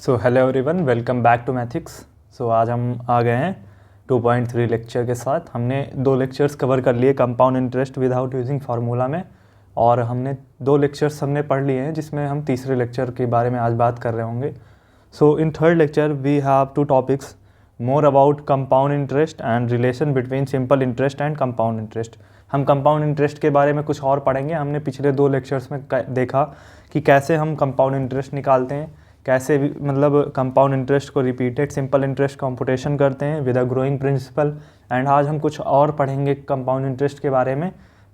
So hello everyone, welcome back to Mathics. So आज हम आ गए हैं 2.3 लेक्चर के साथ। हमने 2 लेक्चर्स कवर कर लिए compound interest without using formula में, और हमने 2 लेक्चर्स हमने पढ़ लिए हैं जिसमें हम तीसरे लेक्चर के बारे में आज बात कर रहे होंगे। So in third lecture we have 2 topics, more about compound interest and relation between simple interest and compound interest. हम कंपाउंड इंटरेस्ट के बारे में कुछ और पढ़ेंगे। हमने पिछले 2 लेक्चर्स में देखा कि कैसे हम कंपाउंड इंटरेस्ट निकालते हैं, कैसे भी मतलब कंपाउंड इंटरेस्ट को रिपीटेड सिंपल इंटरेस्ट कंप्यूटेशन करते हैं with a growing principal. And आज हम कुछ और पढ़ेंगे कंपाउंड इंटरेस्ट के बारे में,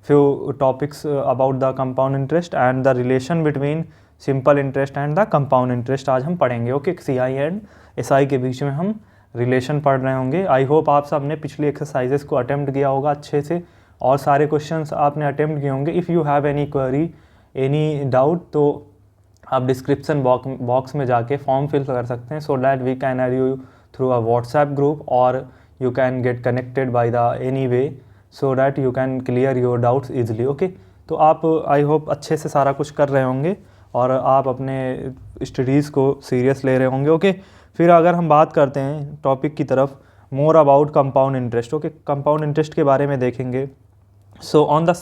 few topics about the compound interest and the relation between simple interest and the compound interest आज हम पढ़ेंगे। ओके, CI एंड SI के बीच में हम रिलेशन पढ़ रहे होंगे। आई होप आप सब ने पिछली एक्सरसाइजेस को अटेम्प्ट किया होगा अच्छे से, और सारे क्वेश्चंस आपने अटेम्प्ट किए होंगे। If you have any query, any doubt, तो आप डिस्क्रिप्शन बॉक्स में जाके फॉर्म फिल कर सकते हैं, so that we can add you through a WhatsApp group, और you can get connected by the any way, so that you can clear your doubts easily. Okay, तो आप I hope अच्छे से सारा कुछ कर रहे होंगे और आप अपने स्टडीज़ को सीरियस ले रहे होंगे। ओके, फिर अगर हम बात करते हैं टॉपिक की तरफ, more about compound interest. Okay, compound interest के बारे में देखेंगे। So on the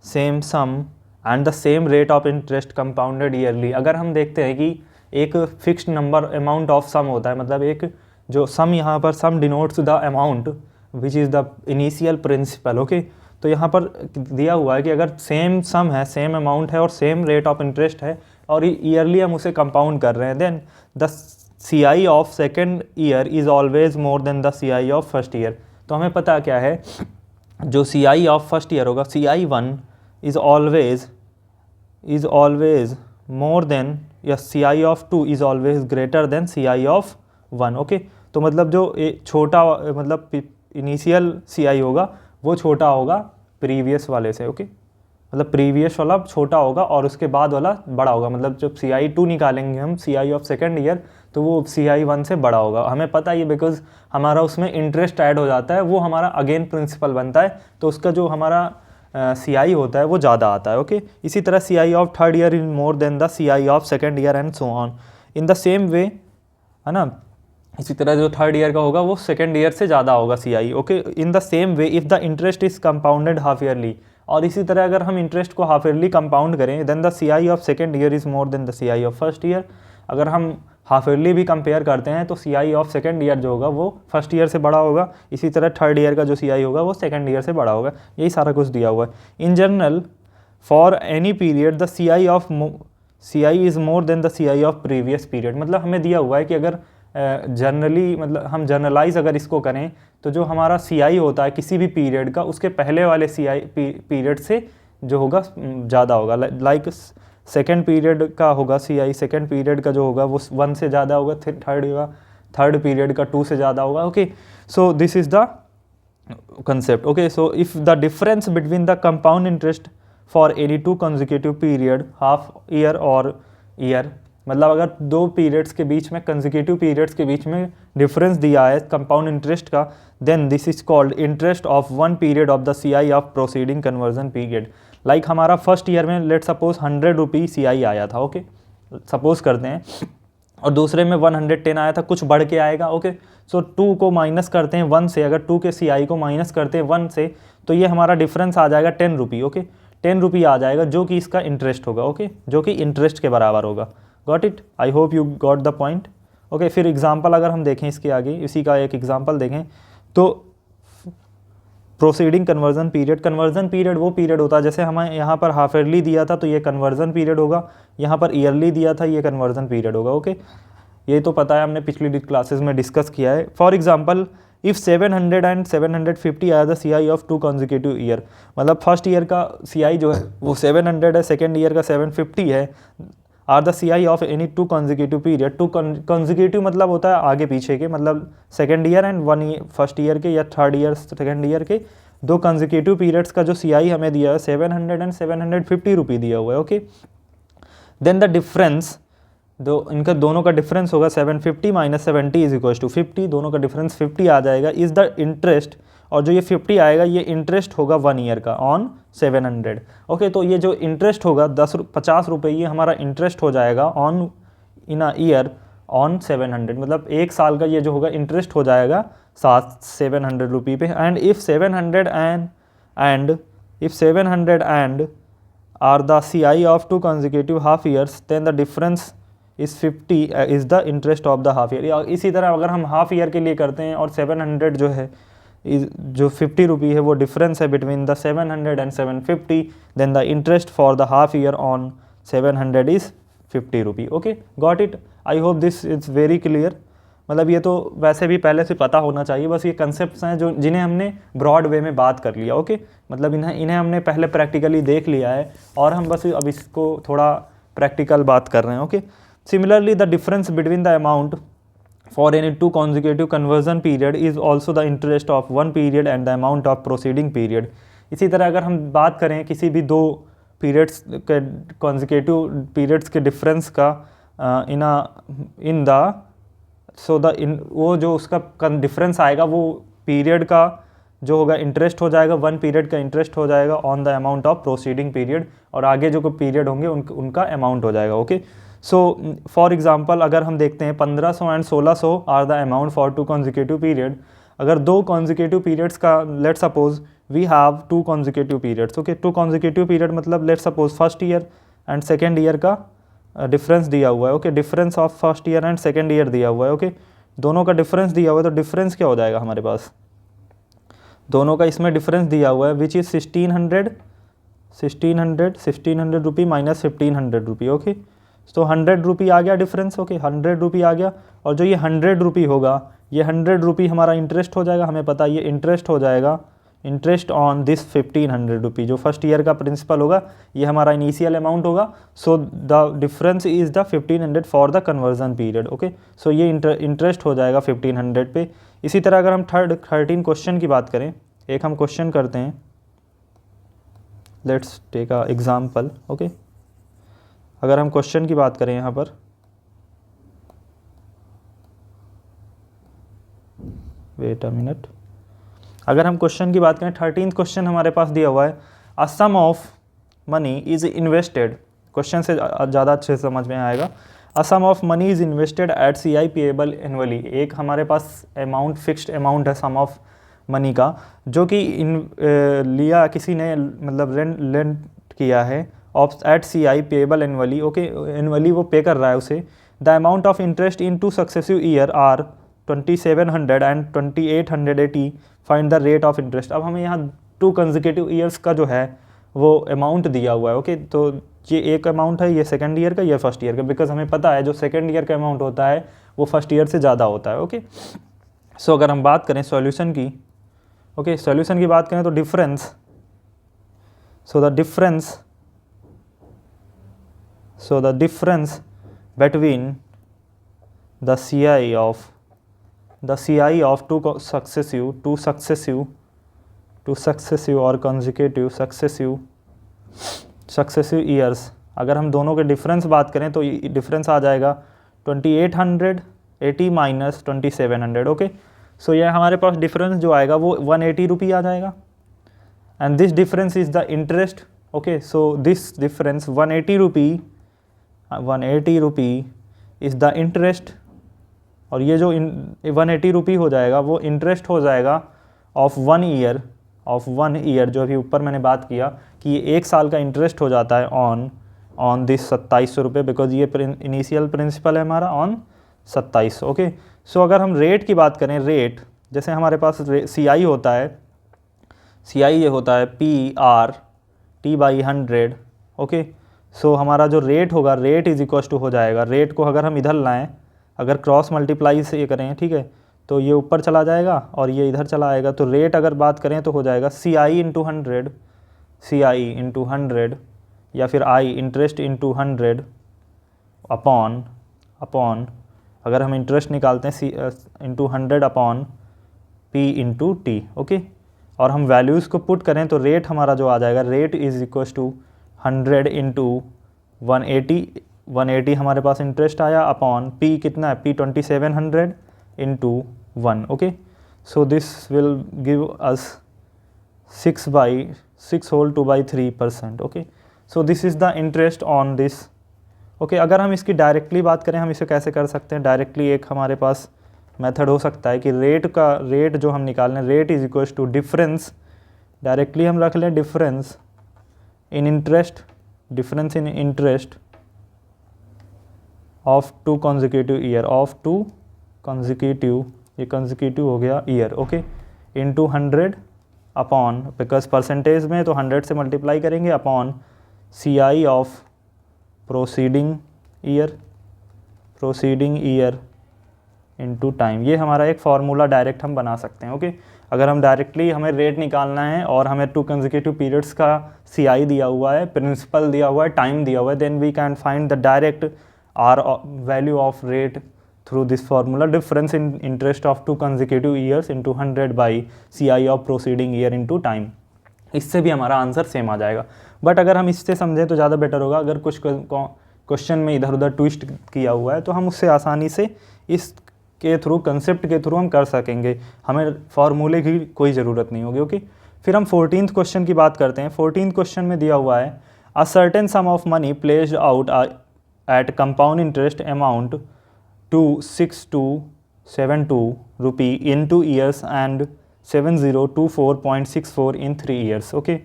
same sum and the same rate of interest compounded yearly. अगर हम देखते हैं कि एक fixed number amount of sum होता है, मतलब एक जो सम, यहाँ पर sum denotes the amount which is the initial principal. Okay, तो यहाँ पर दिया हुआ है कि अगर सेम सम है, सेम अमाउंट है और सेम रेट ऑफ इंटरेस्ट है और ईयरली हम उसे कंपाउंड कर रहे हैं, then the CI of second year is always more than the CI of first year. तो हमें पता क्या है, जो CI ऑफ फर्स्ट ईयर होगा, CI1 is always more than, या CI of 2 is always greater than CI of 1। Okay, तो मतलब जो छोटा मतलब इनिशियल CI होगा वो छोटा होगा प्रीवियस वाले से। ओके, मतलब प्रीवियस वाला छोटा होगा और उसके बाद वाला बड़ा होगा। मतलब जब CI2 निकालेंगे हम CI ऑफ सेकेंड ईयर, तो वो CI1 से बड़ा होगा। हमें पता है ये, बिकॉज हमारा उसमें इंटरेस्ट ऐड हो जाता है, वो हमारा अगेन प्रिंसिपल बनता है, तो उसका जो हमारा CI होता है वो ज़्यादा आता है। ओके, इसी तरह CI of third year is more than the CI of second year and so on in the same वे, है ना। इसी तरह जो थर्ड ईयर का होगा वो सेकेंड ईयर से ज़्यादा होगा CI। Okay, in the same way if the interest is compounded half yearly, और इसी तरह अगर हम इंटरेस्ट को हाफ ईयरली कंपाउंड करें, then the CI of second year is more than the CI of first year. अगर हम half yearly भी कंपेयर करते हैं तो CI ऑफ सेकेंड ईयर जो होगा वो फर्स्ट ईयर से बड़ा होगा, इसी तरह थर्ड ईयर का जो CI होगा वो सेकेंड ईयर से बड़ा होगा। यही सारा कुछ दिया हुआ है। In general for any period the CI is more than the CI of previous period. मतलब हमें दिया हुआ है कि अगर जनरली मतलब हम जनरलाइज अगर इसको करें, तो जो हमारा CI होता है किसी भी पीरियड का, उसके पहले वाले CI पीरियड से जो होगा ज़्यादा होगा। लाइक सेकेंड पीरियड का होगा CI, सेकेंड पीरियड का जो होगा वो 1 से ज़्यादा होगा, थर्ड पीरियड का 2 से ज़्यादा होगा। Okay, so this is the concept. Okay, so if the difference between the compound interest for any 2 consecutive period, half year और ईयर, मतलब अगर 2 पीरियड्स के बीच में, कंसेक्यूटिव पीरियड्स के बीच में डिफरेंस दिया है कंपाउंड इंटरेस्ट का, then this is called interest of 1 period of the CI of proceeding conversion period. Like हमारा फर्स्ट ईयर में लेट सपोज 100 रुपी CI आया था। ओके, सपोज करते हैं, और दूसरे में 110 आया था, कुछ बढ़ के आएगा। ओके, सो 2 को माइनस करते हैं 1 से, अगर 2 के CI को माइनस करते हैं 1 से, तो ये हमारा डिफरेंस आ जाएगा 10 रुपी। ओके, 10 रुपी आ जाएगा, जो कि इसका इंटरेस्ट होगा। ओके, जो कि इंटरेस्ट के बराबर होगा। Got it? I hope you got the point. Okay, फिर एग्जाम्पल अगर हम देखें इसके आगे, इसी का एक एग्जाम्पल देखें, तो प्रोसीडिंग कन्वर्जन पीरियड वो पीरियड होता है, जैसे हमें यहाँ पर हाफ ईयरली दिया था तो ये कन्वर्जन पीरियड होगा, यहाँ पर ईयरली दिया था ये कन्वर्जन पीरियड होगा। ओके, ये तो पता है, हमने पिछली क्लासेस में डिस्कस किया है। For example if 700 and 750 are the CI of 2 consecutive year, मतलब फर्स्ट ईयर का CI जो है वो 700 है, सेकेंड ईयर का 750 है, are the CI of any 2 consecutive period. 2 consecutive मतलब होता है आगे पीछे के, मतलब second year and 1 year first year के, या थर्ड ईयर सेकेंड ईयर के 2 कंसेक्यूटिव पीरियड्स का जो CI हमें दिया है 700 एंड 750 रुपी दिया हुआ है। ओके, देन द डिफरेंस, इनका दोनों का डिफरेंस होगा 750 माइनस 70 इज इक्वल टू 50, दोनों का डिफरेंस 50 आ जाएगा, इज़ द इंटरेस्ट, और जो ये 50 आएगा ये इंटरेस्ट होगा 1 ईयर का ऑन 700। ओके, तो ये जो इंटरेस्ट होगा 50 रुपये, ये हमारा इंटरेस्ट हो जाएगा on in a year on 700, मतलब एक साल का ये जो होगा इंटरेस्ट हो जाएगा 700 रुपये पे। And if 700 and are the CI of 2 consecutive half years, then the difference is 50 is the interest of the half year. इसी तरह अगर हम हाफ ईयर के लिए करते हैं और 700 जो है जो 50 रुपी है वो डिफरेंस है between the 700 and 750, then the interest for the half year on 700 is 50 rupee. Okay, got it. I hope this is very clear. मतलब ये तो वैसे भी पहले से पता होना चाहिए, बस ये कंसेप्ट्स हैं जो जिन्हें हमने ब्रॉड वे में बात कर लिया। ओके, मतलब इन्हें हमने पहले प्रैक्टिकली देख लिया है और हम बस अब इसको थोड़ा प्रैक्टिकल बात कर रहे हैं। Okay, similarly the difference between the amount for any 2 consecutive conversion period is also the interest of one period and the amount of preceding period। इसी तरह अगर हम बात करें किसी भी 2 पीरियड्स के consecutive periods के डिफरेंस का in the so the in वो जो उसका डिफरेंस आएगा वो पीरियड का जो होगा इंटरेस्ट हो जाएगा, 1 पीरियड का इंटरेस्ट हो जाएगा on the amount of proceeding period, और आगे जो पीरियड होंगे उनका अमाउंट हो जाएगा। ओके, सो फॉर एग्जांपल अगर हम देखते हैं 1500 and 1600 are the amount for 2 consecutive period. अगर 2 consecutive पीरियड्स का let suppose we have 2 consecutive periods. Okay, 2 consecutive period मतलब let suppose first year and second year का डिफरेंस दिया हुआ है। Okay, difference of first year and second year दिया हुआ है। ओके, दोनों का डिफरेंस दिया हुआ है, तो डिफरेंस क्या हो जाएगा हमारे पास, दोनों का इसमें डिफरेंस दिया हुआ है which is 1600 rupee minus 1500 rupee. Okay, तो 100 रुपी आ गया डिफरेंस। ओके, 100 रुपी आ गया, और जो ये 100 रुपी होगा ये 100 रुपी हमारा इंटरेस्ट हो जाएगा। हमें पता है ये इंटरेस्ट हो जाएगा, इंटरेस्ट ऑन दिस 1500 रुपी, जो फर्स्ट ईयर का प्रिंसिपल होगा ये हमारा इनिशियल अमाउंट होगा। So the difference is the 1500 for the conversion period. Okay, so ये इंटरेस्ट हो जाएगा 1500 पे। इसी तरह अगर हम 13 क्वेश्चन की बात करें, एक हम क्वेश्चन करते हैं, let's take a example. Okay, अगर हम क्वेश्चन की बात करें यहाँ पर, वेट अ मिनट, अगर हम क्वेश्चन की बात करें 13th क्वेश्चन हमारे पास दिया हुआ है, a sum of money is invested, question से ज़्यादा अच्छे से समझ में आएगा। A sum of money is invested at CI payable annually, एक हमारे पास अमाउंट फिक्स्ड अमाउंट है सम ऑफ मनी का, जो कि लिया किसी ने, मतलब लेंड किया है of at CI payable annually. Okay, annually वो पे कर रहा है उसे। The amount of interest in 2 successive year are 2700 and 2880, find the rate of interest. अब हमें यहाँ 2 कंसेक्यूटिव ईयर्स का जो है वो अमाउंट दिया हुआ है। ओके, तो ये एक अमाउंट है, ये सेकंड ईयर का, ये फर्स्ट ईयर का, बिकॉज हमें पता है जो सेकंड ईयर का अमाउंट होता है वो फर्स्ट ईयर से ज़्यादा होता है। ओके, सो अगर हम बात करें सॉल्यूशन की, ओके, सॉल्यूशन की बात करें तो difference, so the difference between the CI of two successive or consecutive successive years, अगर हम दोनों के डिफरेंस बात करें तो डिफरेंस आ जाएगा 2880 माइनस 2700। ओके, सो ये हमारे पास डिफरेंस जो आएगा वो 180 रुपी आ जाएगा, and this difference is the interest. Okay, so this difference 180 rupee is the interest, और ये जो 180 रुपी हो जाएगा वो इंटरेस्ट हो जाएगा ऑफ 1 ईयर, जो अभी ऊपर मैंने बात किया कि ये एक साल का इंटरेस्ट हो जाता है ऑन दिस 2700 रुपये, बिकॉज ये इनिशियल प्रिंसिपल है हमारा ऑन 2700। ओके, सो अगर हम रेट की बात करें, रेट जैसे हमारे पास CI होता है, CI ये होता है PR/T/100। ओके, सो हमारा जो रेट होगा, रेट इज इक्वल टू हो जाएगा, रेट को अगर हम इधर लाएं, अगर क्रॉस मल्टीप्लाई से ये करें, ठीक है, तो ये ऊपर चला जाएगा और ये इधर चला आएगा, तो रेट अगर बात करें तो हो जाएगा CI इंटू 100 या फिर I इंटरेस्ट इंटू 100 अपॉन अगर हम इंटरेस्ट निकालते हैं into 100 upon P into T। Okay, और हम वैल्यूज़ को पुट करें तो रेट हमारा जो आ जाएगा, rate is equal to 100 into 180 हमारे पास इंटरेस्ट आया अपॉन P कितना है, P 2700 into 1। Okay, so this will give us 6 whole 2/3%। Okay, so this is the interest on this okay अगर हम इसकी डायरेक्टली बात करें, हम इसे कैसे कर सकते हैं डायरेक्टली, एक हमारे पास मेथड हो सकता है कि रेट जो हम निकाल लें, rate is equals to difference, directly हम रख लें difference in interest, difference in interest of 2 consecutive year, of 2 consecutive, ये consecutive हो गया year, okay, into 100 upon, because percentage में तो 100 से मल्टीप्लाई करेंगे, upon CI of proceeding year into time. ये हमारा एक फार्मूला डायरेक्ट हम बना सकते हैं, ओके। अगर हम डायरेक्टली हमें रेट निकालना है और हमें 2 consecutive पीरियड्स का CI दिया हुआ है, प्रिंसिपल दिया हुआ है, टाइम दिया हुआ है, then we can find the direct R value of rate through this formula, difference in interest of 2 consecutive years into 100 by CI of proceeding year into time. इससे भी हमारा आंसर सेम आ जाएगा। बट अगर हम इससे समझें तो ज़्यादा बेटर होगा। अगर कुछ क्वेश्चन में इधर उधर ट्विस्ट किया हुआ है तो हम उससे आसानी से इस के थ्रू, कंसेप्ट के थ्रू हम कर सकेंगे, हमें फार्मूले की कोई ज़रूरत नहीं होगी, ओके। फिर हम 14th क्वेश्चन की बात करते हैं। 14th क्वेश्चन में दिया हुआ है a certain sum of money placed out at compound interest amount to 6272 rupee in 2 years and 7024.64 in 3 years, okay.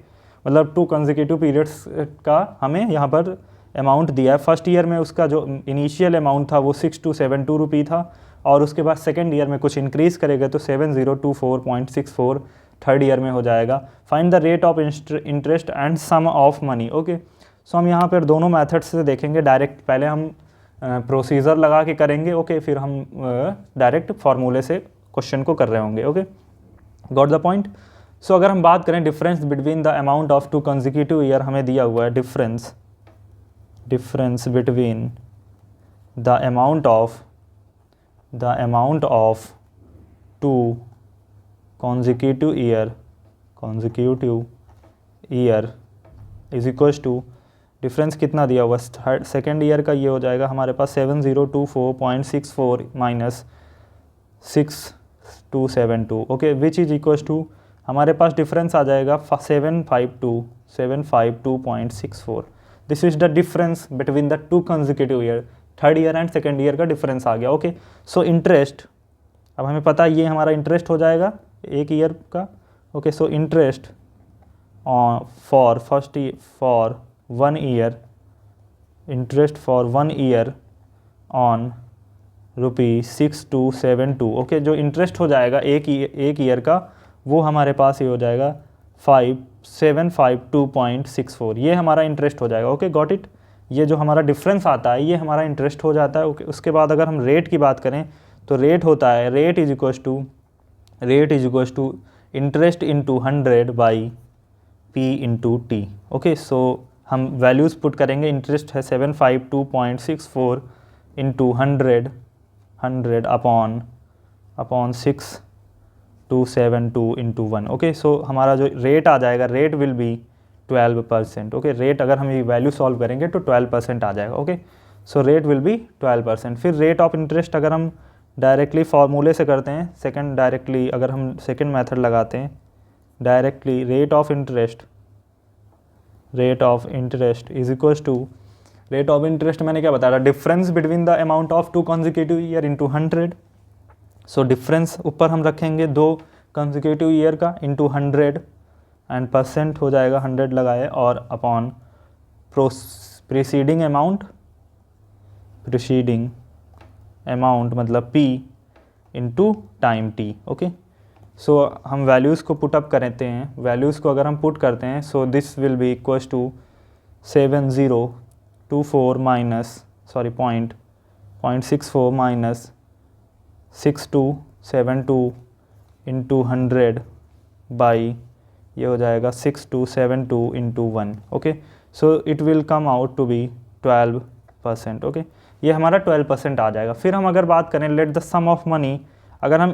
मतलब 2 consecutive पीरियड्स का हमें यहाँ पर अमाउंट दिया है। फर्स्ट ईयर में उसका जो इनिशियल अमाउंट था वो 6272 रुपी था, और उसके बाद सेकेंड ईयर में कुछ इंक्रीज़ करेगा तो 7024.64 थर्ड ईयर में हो जाएगा। Find the rate of interest and sum of money, okay. So हम यहाँ पर दोनों मेथड्स से देखेंगे। डायरेक्ट पहले हम प्रोसीजर लगा के करेंगे, ओके, फिर हम डायरेक्ट फार्मूले से क्वेश्चन को कर रहे होंगे, okay. Got the point. So अगर हम बात करें difference between the amount of 2 consecutive year, हमें दिया हुआ है difference between the amount of 2 consecutive year is equals to, difference कितना दिया हुआ है सेकेंड ईयर का, ये हो जाएगा हमारे पास 7024.64 minus 6272, okay, which is equals to, हमारे पास डिफरेंस आ जाएगा 752.64। This is the difference between the 2 consecutive year, third year and second year का डिफरेंस आ गया, ओके। सो इंटरेस्ट, अब हमें पता है ये हमारा इंटरेस्ट हो जाएगा एक ईयर का, okay. So interest for 1 year, interest for 1 year on rupee 6272, okay. जो इंटरेस्ट हो जाएगा एक ईयर का वो हमारे पास ये हो जाएगा 5752.64, ये हमारा इंटरेस्ट हो जाएगा, ओके, गॉट इट। ये जो हमारा डिफरेंस आता है ये हमारा इंटरेस्ट हो जाता है, ओके। उसके बाद अगर हम रेट की बात करें तो रेट होता है, rate is equals to interest into 100 by P into T, okay. So हम वैल्यूज़ पुट करेंगे, इंटरेस्ट है 752.64 into 100 upon 6272 into 1, okay. So हमारा जो रेट आ जाएगा, rate will be 12%, okay. Rate अगर हम ये वैल्यू सॉल्व करेंगे तो 12% आ जाएगा, okay. So rate will be 12%। फिर रेट ऑफ इंटरेस्ट अगर हम डायरेक्टली फार्मूले से करते हैं, डायरेक्टली अगर हम सेकेंड मेथड लगाते हैं, directly rate of interest is equals to, rate of interest मैंने क्या बताया, difference between the amount of 2 consecutive year into 100। So difference ऊपर हम रखेंगे 2 consecutive ईयर का इंटू 100 एंड परसेंट हो जाएगा 100 लगाए, और अपॉन प्रीसीडिंग अमाउंट मतलब P into time T, okay. So हम वैल्यूज़ को पुटअप करते हैं, वैल्यूज़ को अगर हम पुट करते हैं, so this will be equals to 7024 minus 0.64 minus 6272 into 100 by, ये हो जाएगा 6272 into 1, okay. So it will come out to be 12%, okay. ये हमारा 12% आ जाएगा। फिर हम अगर बात करें let the sum of money, अगर हम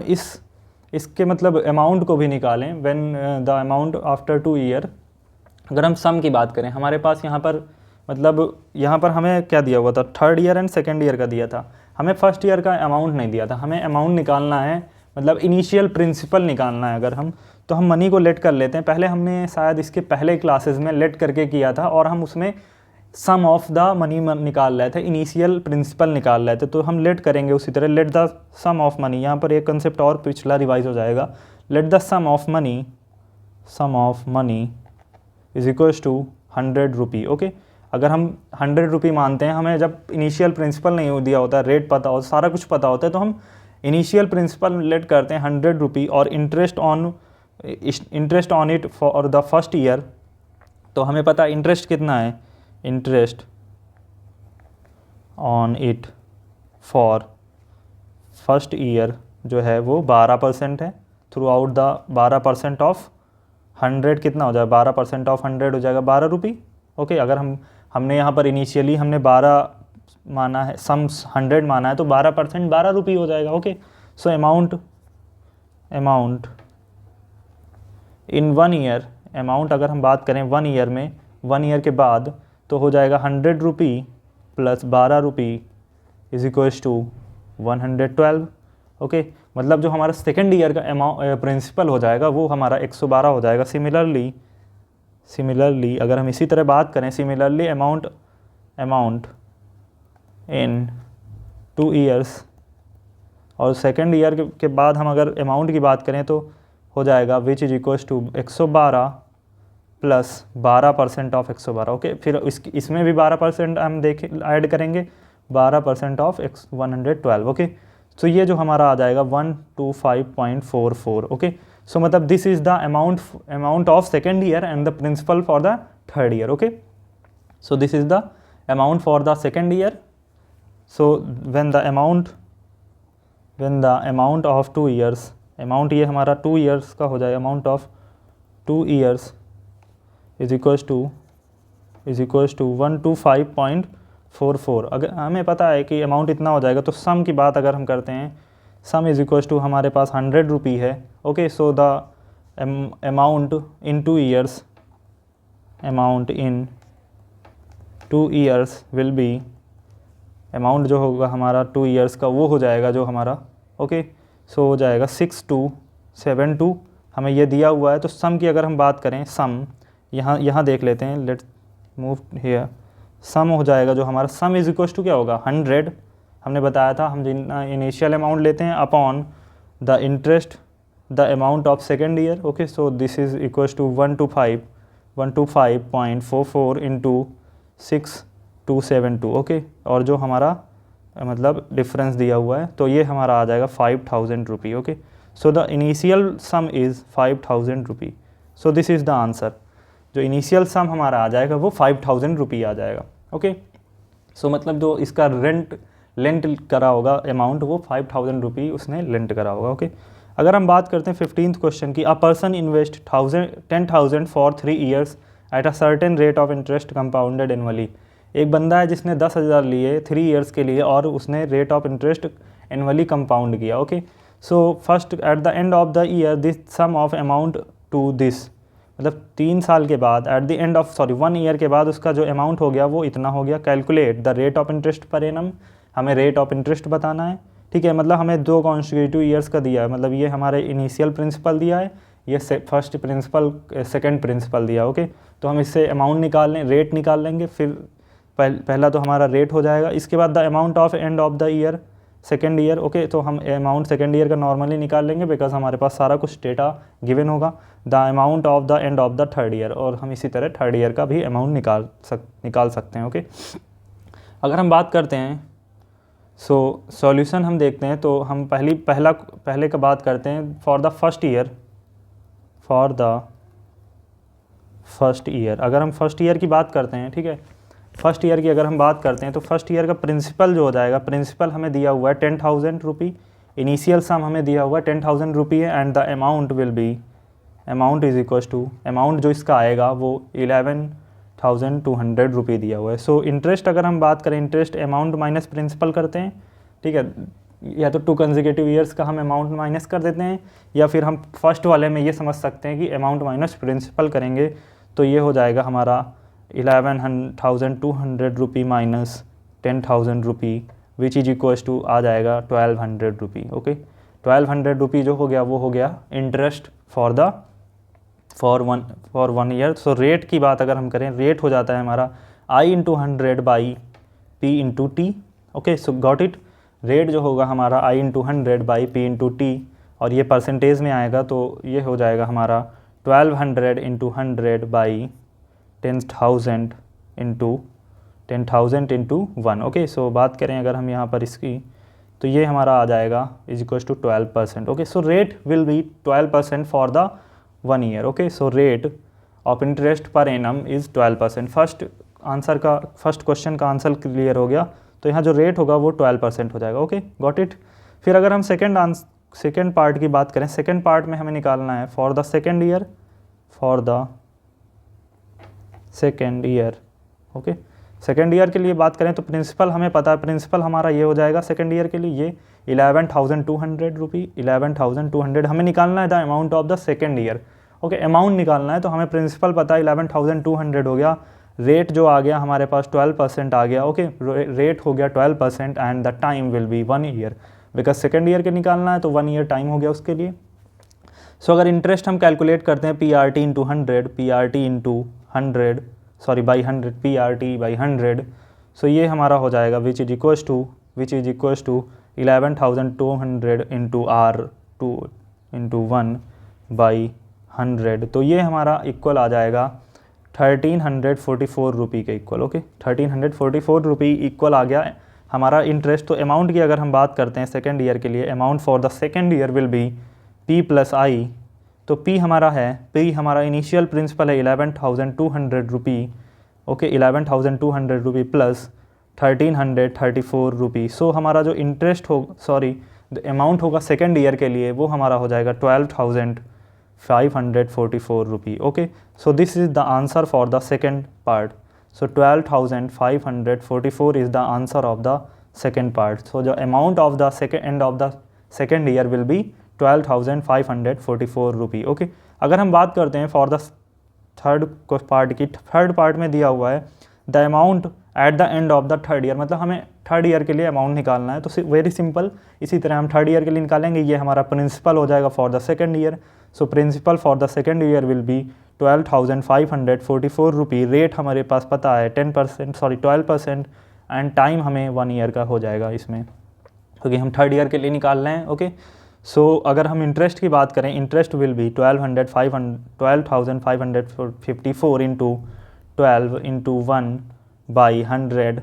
इसके मतलब अमाउंट को भी निकालें, when the amount after 2 year, अगर हम सम की बात करें, हमारे पास यहाँ पर मतलब यहाँ पर हमें क्या दिया हुआ था, third year and second year का दिया था, हमें फर्स्ट ईयर का अमाउंट नहीं दिया था। हमें अमाउंट निकालना है, मतलब इनिशियल प्रिंसिपल निकालना है अगर हम, तो हम मनी को लेट कर लेते हैं। पहले हमने शायद इसके पहले क्लासेस में लेट करके किया था, और हम उसमें सम ऑफ द मनी निकाल रहे थे, इनिशियल प्रिंसिपल निकाल रहे थे, तो हम लेट करेंगे उसी तरह, let the sum of money, यहाँ पर एक कंसेप्ट और पिछला रिवाइज हो जाएगा, let the sum of money is equals to 100 rupee. Okay, अगर हम 100 रुपी मानते हैं, हमें जब इनिशियल प्रिंसिपल नहीं दिया होता, रेट पता हो, सारा कुछ पता होता है, तो हम इनिशियल प्रिंसिपल लेट करते हैं 100 रुपी और interest on it for the first year. तो हमें पता है इंटरेस्ट कितना है, interest on it for first year जो है वो 12% है, थ्रू आउट द 12% ऑफ 100 कितना हो जाएगा, 12% ऑफ 100 हो जाएगा 12 रुपी। ओके, अगर हमने यहाँ पर इनिशियली हमने 12 माना है, सम 100 माना है, तो 12% 12 रुपी हो जाएगा। Okay, so amount in 1 year, amount अगर हम बात करें 1 ईयर में, 1 ईयर के बाद तो हो जाएगा 100 rupee plus 12 rupee is equals to 112। Okay, मतलब जो हमारा सेकेंड ईयर का प्रिंसिपल हो जाएगा वो हमारा 112 हो जाएगा। सिमिलरली अगर हम इसी तरह बात करें, सिमिलरली अमाउंट इन 2 ईयर्स, और सेकेंड ईयर के बाद हम अगर अमाउंट की बात करें तो हो जाएगा which is equals to 112 plus 12% of 112। Okay, फिर इसमें भी 12% हम ऐड करेंगे, 12% ऑफ 112। ओके, तो ये जो हमारा आ जाएगा 125.44। ओके, सो मतलब this is the amount of second year and the principal for the third year. Okay, so this is the amount for the second year. So when the amount of 2 years, amount ये हमारा 2 years का हो जाएगा, amount of 2 years is equals to 125.44। अगर हमें पता है कि अमाउंट इतना हो जाएगा, तो सम की बात अगर हम करते हैं, सम इज इक्वल्स टू हमारे पास 100 रुपी है। Okay, so the amount in 2 years, will be, amount जो होगा हमारा 2 ईयर्स का वो हो जाएगा जो हमारा, ओके, सो हो जाएगा 6272। हमें ये दिया हुआ है, तो सम की अगर हम बात करें, सम यहाँ देख लेते हैं, लेट्स मूव हियर, सम हो जाएगा जो हमारा, सम इज इक्वल्स टू क्या होगा, 100 हमने बताया था, हम जितना इनिशियल अमाउंट लेते हैं upon the interest the amount of second year. Okay, so this is equals to 125.44 into 6272। Okay, और जो हमारा मतलब डिफरेंस दिया हुआ है, तो ये हमारा आ जाएगा 5000 rupee. Okay, so the initial sum is 5000 rupee. So this is the answer. जो इनिशियल सम हमारा आ जाएगा वो 5000 रुपी आ जाएगा। ओके, सो मतलब जो इसका लेंट करा होगा अमाउंट, वो 5000 रुपी उसने लेंट करा होगा। ओके, अगर हम बात करते हैं 15th क्वेश्चन की, a person invest 10,000 for 3 years at a certain rate of interest compounded annually. एक बंदा है जिसने 10,000 लिए 3 ईयर्स के लिए, और उसने rate of interest annually compound किया। Okay, so first at the end of the year this sum of amount to this, मतलब 3 साल के बाद, at the end of 1 year के बाद उसका जो अमाउंट हो गया वो इतना हो गया। Calculate the rate of interest per annum, हमें रेट ऑफ इंटरेस्ट बताना है। ठीक है, मतलब हमें 2 कॉन्सिक्यूटिव ईयर्स का दिया है, मतलब ये हमारे इनिशियल प्रिंसिपल दिया है, ये फर्स्ट प्रिंसिपल सेकंड प्रिंसिपल दिया। ओके, तो हम इससे अमाउंट निकाल लें, रेट निकाल लेंगे, फिर पहला तो हमारा रेट हो जाएगा, इसके बाद the amount of and of the year second year. Okay, तो हम अमाउंट सेकेंड ईयर का नॉर्मली निकाल लेंगे, बिकॉज हमारे पास सारा कुछ डेटा गिवन होगा। The amount of the end of the third year, और हम इसी तरह थर्ड ईयर का भी अमाउंट निकाल सकते हैं। ओके, अगर हम बात करते हैं, सो सॉल्यूशन हम देखते हैं, तो हम पहले का बात करते हैं फॉर द फर्स्ट ईयर। अगर हम फर्स्ट ईयर की बात करते हैं, ठीक है, फर्स्ट ईयर की अगर हम बात करते हैं, तो फर्स्ट ईयर का प्रिंसिपल जो हो जाएगा, प्रिंसिपल हमें दिया हुआ है 10,000 रुपी, इनिशियल सम हमें दिया हुआ है 10,000 रुपी है, and the amount will be, amount is equals to, amount जो इसका आएगा वो 11,200 रुपी दिया हुआ है। सो इंटरेस्ट अगर हम बात करें, इंटरेस्ट अमाउंट माइनस प्रिंसिपल करते हैं। ठीक है, या तो 2 कंसेक्यूटिव ईयर्स का हम अमाउंट माइनस कर देते हैं, या फिर हम फर्स्ट वाले में ये समझ सकते हैं कि अमाउंट माइनस प्रिंसिपल करेंगे, तो ये हो जाएगा हमारा 11,200 rupee minus 10,000 rupee, which is equals to आ जाएगा 1,200 रुपी। ओके, 1,200 रुपी जो हो गया वो हो गया interest for one year. So rate की बात अगर हम करें, रेट हो जाता है हमारा I into 100 by P into T. Okay, so got it. Rate जो होगा हमारा I into 100 by P into T, और ये परसेंटेज में आएगा तो ये हो जाएगा हमारा 1200 इंटू 100 बाई 10,000 इंटू 1। ओके, सो बात करें अगर हम यहाँ पर इसकी, तो ये हमारा आ जाएगा is equal to 12%। Okay, so rate will be 12% for the 1 year. Okay, so rate of interest per annum is 12%। First question का आंसर क्लियर हो गया, तो यहाँ जो रेट होगा वो 12% हो जाएगा। Okay, got it. फिर अगर हम सेकेंड पार्ट की बात करें, सेकेंड पार्ट में हमें निकालना है for the second year. Okay, second year के लिए बात करें तो प्रिंसिपल हमें पता है, प्रिंसिपल हमारा ये हो जाएगा सेकेंड ईयर के लिए ये 11,200 रुपी। 11,200 हमें निकालना है the amount of the second year. Okay, amount निकालना है तो हमें प्रिंसिपल पता है 11,200 हो गया। रेट जो आ गया हमारे पास 12% आ गया। ओके, रेट हो गया 12% and the time will be 1 year, because second year के निकालना है तो 1 ईयर टाइम हो गया उसके लिए। सो अगर इंटरेस्ट हम कैलकुलेट करते हैं P R T into 100, P R T into 100 sorry by 100, P R T by 100, so ये हमारा हो जाएगा which is equals to 11,200 into R2 into 1 by 100, तो ये हमारा इक्वल आ जाएगा 1,344 रुपी के इक्वल। ओके, 1,344 रुपी इक्वल आ गया हमारा इंटरेस्ट। तो अमाउंट की अगर हम बात करते हैं सेकेंड ईयर के लिए, amount for the second year will be P plus I. तो P हमारा है, P हमारा इनिशियल प्रिंसिपल है 11,200 रुपी। ओके, 11,200 रुपी प्लस 1,334 रुपी। सो हमारा जो इंटरेस्ट हो द अमाउंट होगा सेकेंड ईयर के लिए वो हमारा हो जाएगा 12,544 rupee. Okay, so this is the answer for the second part. So 12,544 is the answer of the second part. So the amount of the end of the second year will be 12,544 rupee. Okay, अगर हम बात करते हैं for the third part की, third part में दिया हुआ है the amount eight the end of the third year, मतलब हमें थर्ड ईयर के लिए अमाउंट निकालना है। तो वेरी सिंपल, इसी तरह हम थर्ड ईयर के लिए निकालेंगे। ये हमारा प्रिंसिपल हो जाएगा for the second year. So principal for the second year will be 12,544 rupee. Rate हमारे पास पता है 12% एंड टाइम हमें 1 ईयर का हो जाएगा इसमें, क्योंकि हम थर्ड ईयर के लिए निकाल रहे हैं। ओके, सो अगर हम इंटरेस्ट की बात करें, interest will be 12,554 into 12 into 1 by 100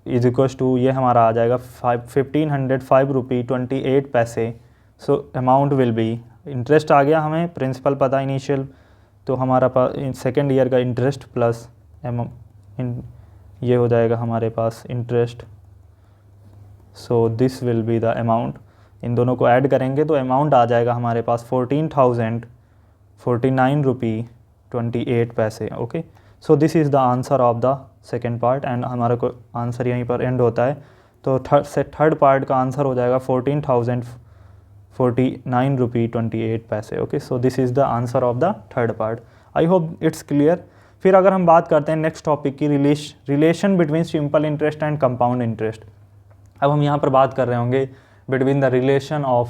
is equals to, ये हमारा आ जाएगा 1,505 रुपी 28 पैसे। So amount will be, interest आ गया हमें, प्रिंसिपल पता इनिशियल, तो हमारा पास सेकेंड ईयर का इंटरेस्ट प्लस ये हो जाएगा हमारे पास interest. So this will be the amount. इन दोनों को ऐड करेंगे तो अमाउंट आ जाएगा हमारे पास 14,049 रुपी 28 पैसे। Okay, so this is the answer of the second part and हमारा को आंसर यहीं पर एंड होता है। तो थर्ड पार्ट का आंसर हो जाएगा 14,049 रुपी 28 पैसे। Okay, so this is the answer of the third part. I hope it's clear. फिर अगर हम बात करते हैं नेक्स्ट टॉपिक की, relation between simple interest and compound interest. अब हम यहाँ पर बात कर रहे होंगे between the relation of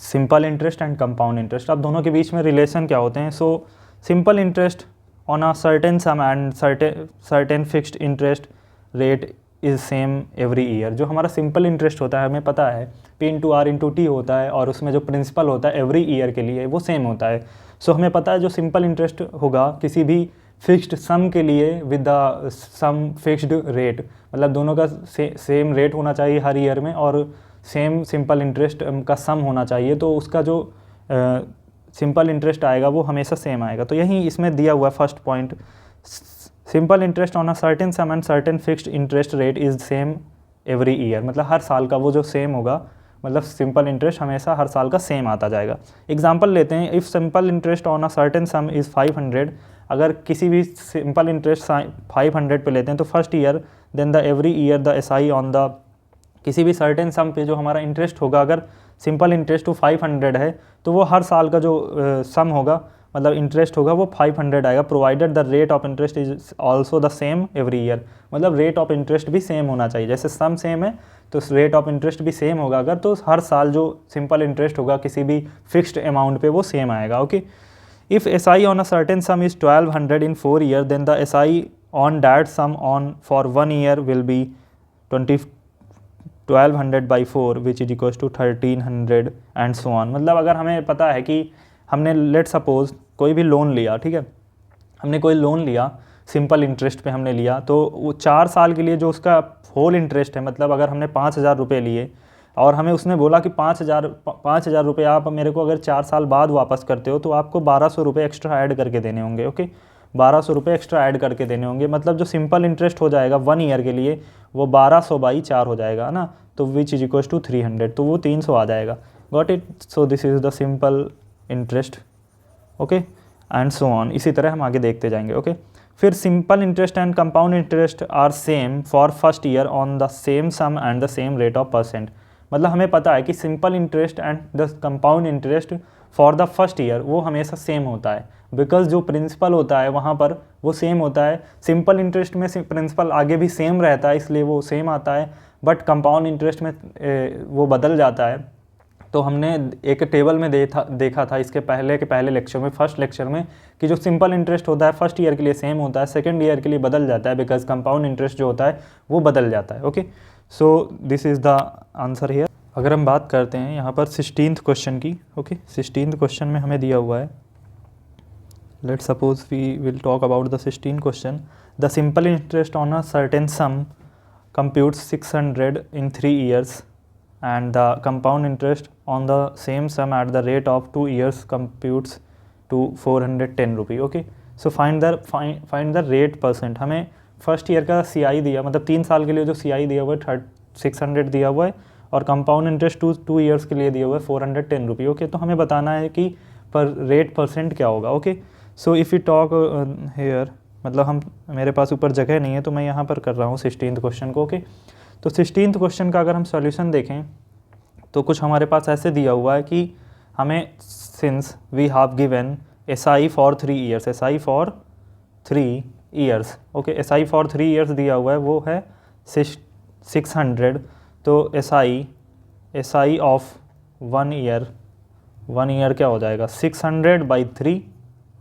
simple interest and compound interest. अब दोनों के बीच में रिलेशन क्या होते हैं? So simple interest on a certain some and certain fixed interest rate is same every year. जो हमारा सिंपल इंटरेस्ट होता है हमें पता है P into R into T होता है, और उसमें जो प्रिंसिपल होता है एवरी ईयर के लिए वो सेम होता है। सो हमें पता है जो सिंपल इंटरेस्ट होगा किसी भी फिक्स्ड सम के लिए with the sum fixed rate, मतलब दोनों का सेम रेट होना चाहिए हर ईयर में, और सेम सिंपल इंटरेस्ट का सम होना चाहिए, तो उसका जो सिंपल इंटरेस्ट आएगा वो हमेशा सेम आएगा। तो यही इसमें दिया हुआ first point, simple interest on a certain some and certain fixed interest rate is same every year, मतलब हर साल का वो जो सेम होगा, मतलब सिंपल इंटरेस्ट हमेशा हर साल का सेम आता जाएगा। एग्जांपल लेते हैं, if simple interest on a certain sum is 500, अगर किसी भी सिंपल इंटरेस्ट 500 पे लेते हैं तो first year then the every year the SI on the, किसी भी सर्टेन सम पे जो हमारा इंटरेस्ट होगा, अगर सिंपल इंटरेस्ट टू 500 है तो वो हर साल का जो सम होगा, मतलब इंटरेस्ट होगा वो 500 आएगा, provided the rate of interest is also the same every year. मतलब रेट ऑफ इंटरेस्ट भी सेम होना चाहिए, जैसे सम सेम है तो रेट ऑफ इंटरेस्ट भी सेम होगा अगर, तो हर साल जो सिंपल इंटरेस्ट होगा किसी भी फिक्स्ड अमाउंट पे वो सेम आएगा। Okay, if S I on a certain sum is 1200 in 4 year then the S I on that sum on for 1 year will be 1200/4 which is equals to 1300 and so on. मतलब अगर हमें पता है कि हमने let suppose कोई भी loan लिया, ठीक है, हमने कोई लोन लिया सिंपल इंटरेस्ट पे हमने लिया, तो वो 4 साल के लिए जो उसका होल इंटरेस्ट है, मतलब अगर हमने 5,000 रुपये लिए और हमें उसने बोला कि 5,000 रुपये आप मेरे को अगर 4 साल बाद वापस करते हो तो आपको 1,200 रुपये एक्स्ट्रा ऐड करके देने होंगे। ओके, 1,200 रुपये एक्स्ट्रा ऐड करके देने होंगे। मतलब जो सिंपल इंटरेस्ट हो जाएगा 1 ईयर के लिए वो 1200/4 हो जाएगा ना, तो विच इज इक्वल्स टू 300, तो वो 300 आ जाएगा। Got it. So this is the simple interest. Okay, and so on. इसी तरह हम आगे देखते जाएंगे। ओके, फिर simple interest and compound interest are same for first year on the same sum and the same rate of percent. मतलब हमें पता है कि simple interest and the compound interest for the first year वो हमेशा same होता है, because जो प्रिंसिपल होता है वहाँ पर वो सेम होता है। सिंपल इंटरेस्ट में प्रिंसिपल आगे भी सेम रहता है इसलिए वो सेम आता है, बट कंपाउंड इंटरेस्ट में वो बदल जाता है। तो हमने एक टेबल में देखा था इसके पहले के पहले लेक्चर में, फर्स्ट लेक्चर में, कि जो सिंपल इंटरेस्ट होता है फर्स्ट ईयर के लिए सेम होता है, सेकंड ईयर के लिए बदल जाता है, बिकॉज कंपाउंड इंटरेस्ट जो होता है वो बदल जाता है। Okay, so this is the answer here. अगर हम बात करते हैं यहाँ पर 16th क्वेश्चन की। ओके, 16th क्वेश्चन में हमें दिया हुआ है, let's suppose we will talk about the 16th question. The simple interest on a certain sum computes 600 in 3 years and the compound interest on the same sum at the rate of 2 years computes to 410 रुपये। Okay, so find the rate percent. हमें first year का CI दिया, मतलब 3 साल के लिए जो CI दिया हुआ है 600 दिया हुआ है, और कंपाउंड इंटरेस्ट 2 ईयर्स के लिए दिया हुआ है 410 रुपये। ओके, तो हमें बताना है कि पर रेट परसेंट क्या होगा। Okay, so if you talk here, मतलब हम मेरे पास ऊपर जगह नहीं है तो मैं यहाँ पर कर रहा हूँ 16th क्वेश्चन को। ओके, तो 16th क्वेश्चन का अगर हम सॉल्यूशन देखें तो कुछ हमारे पास ऐसे दिया हुआ है कि हमें since we have given SI for 3 years, SI for 3 years. Okay, SI for 3 years दिया हुआ है, वो है 600। तो SI ऑफ 1 ईयर क्या हो जाएगा 600/3।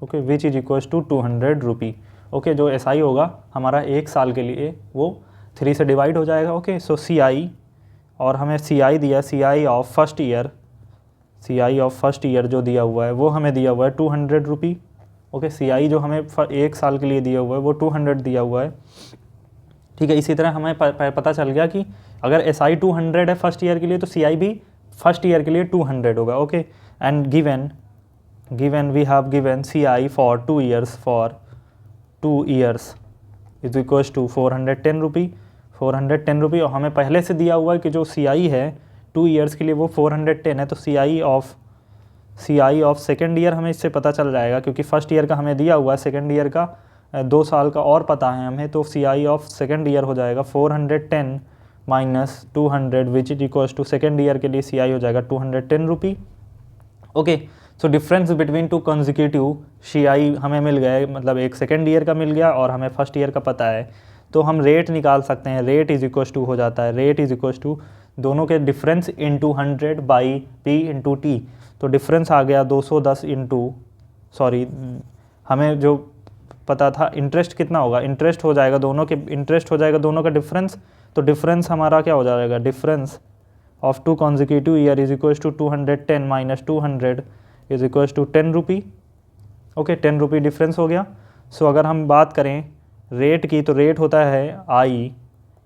Okay, which is equals to 200 rupee. Okay, जो SI होगा हमारा 1 साल के लिए वो 3 से डिवाइड हो जाएगा। ओके, सो CI, और हमें CI दिया, CI ऑफ फर्स्ट ईयर जो दिया हुआ है वो हमें दिया हुआ है 200 रुपी। ओके, CI जो हमें 1 साल के लिए दिया हुआ है वो 200 दिया हुआ है। ठीक है, इसी तरह हमें पता चल गया कि अगर SI 200 है फर्स्ट ईयर के लिए तो CI भी फर्स्ट ईयर के लिए 200 होगा। Okay, and given we have given CI for 2 years is equals to 410 rupee. और हमें पहले से दिया हुआ है कि जो CI है 2 ईयर्स के लिए वो 410 है, तो CI ऑफ सेकेंड ईयर हमें इससे पता चल जाएगा, क्योंकि फर्स्ट ईयर का हमें दिया हुआ है, सेकेंड ईयर का 2 साल का और पता है हमें, तो CI ऑफ सेकेंड ईयर हो जाएगा 410 minus 200 which is equals to second year के लिए CI हो जाएगा 210 rupee. Okay, so difference between 2 consecutive CI हमें मिल गया, मतलब एक सेकेंड ईयर का मिल गया और हमें फर्स्ट ईयर का पता है, तो हम रेट निकाल सकते हैं। रेट इज इक्वल्स टू हो जाता है, रेट इज इक्वल्स टू दोनों के difference into 100/P into T। तो डिफरेंस आ गया 210 हमें जो पता था इंटरेस्ट कितना होगा, इंटरेस्ट हो जाएगा दोनों का डिफरेंस। तो डिफरेंस हमारा क्या हो जाएगा, difference of 2 consecutive year is equals to 210 minus 200 is equals to 10 rupee. Okay, 10 rupee difference हो गया। सो अगर हम बात करें रेट की, तो रेट होता है I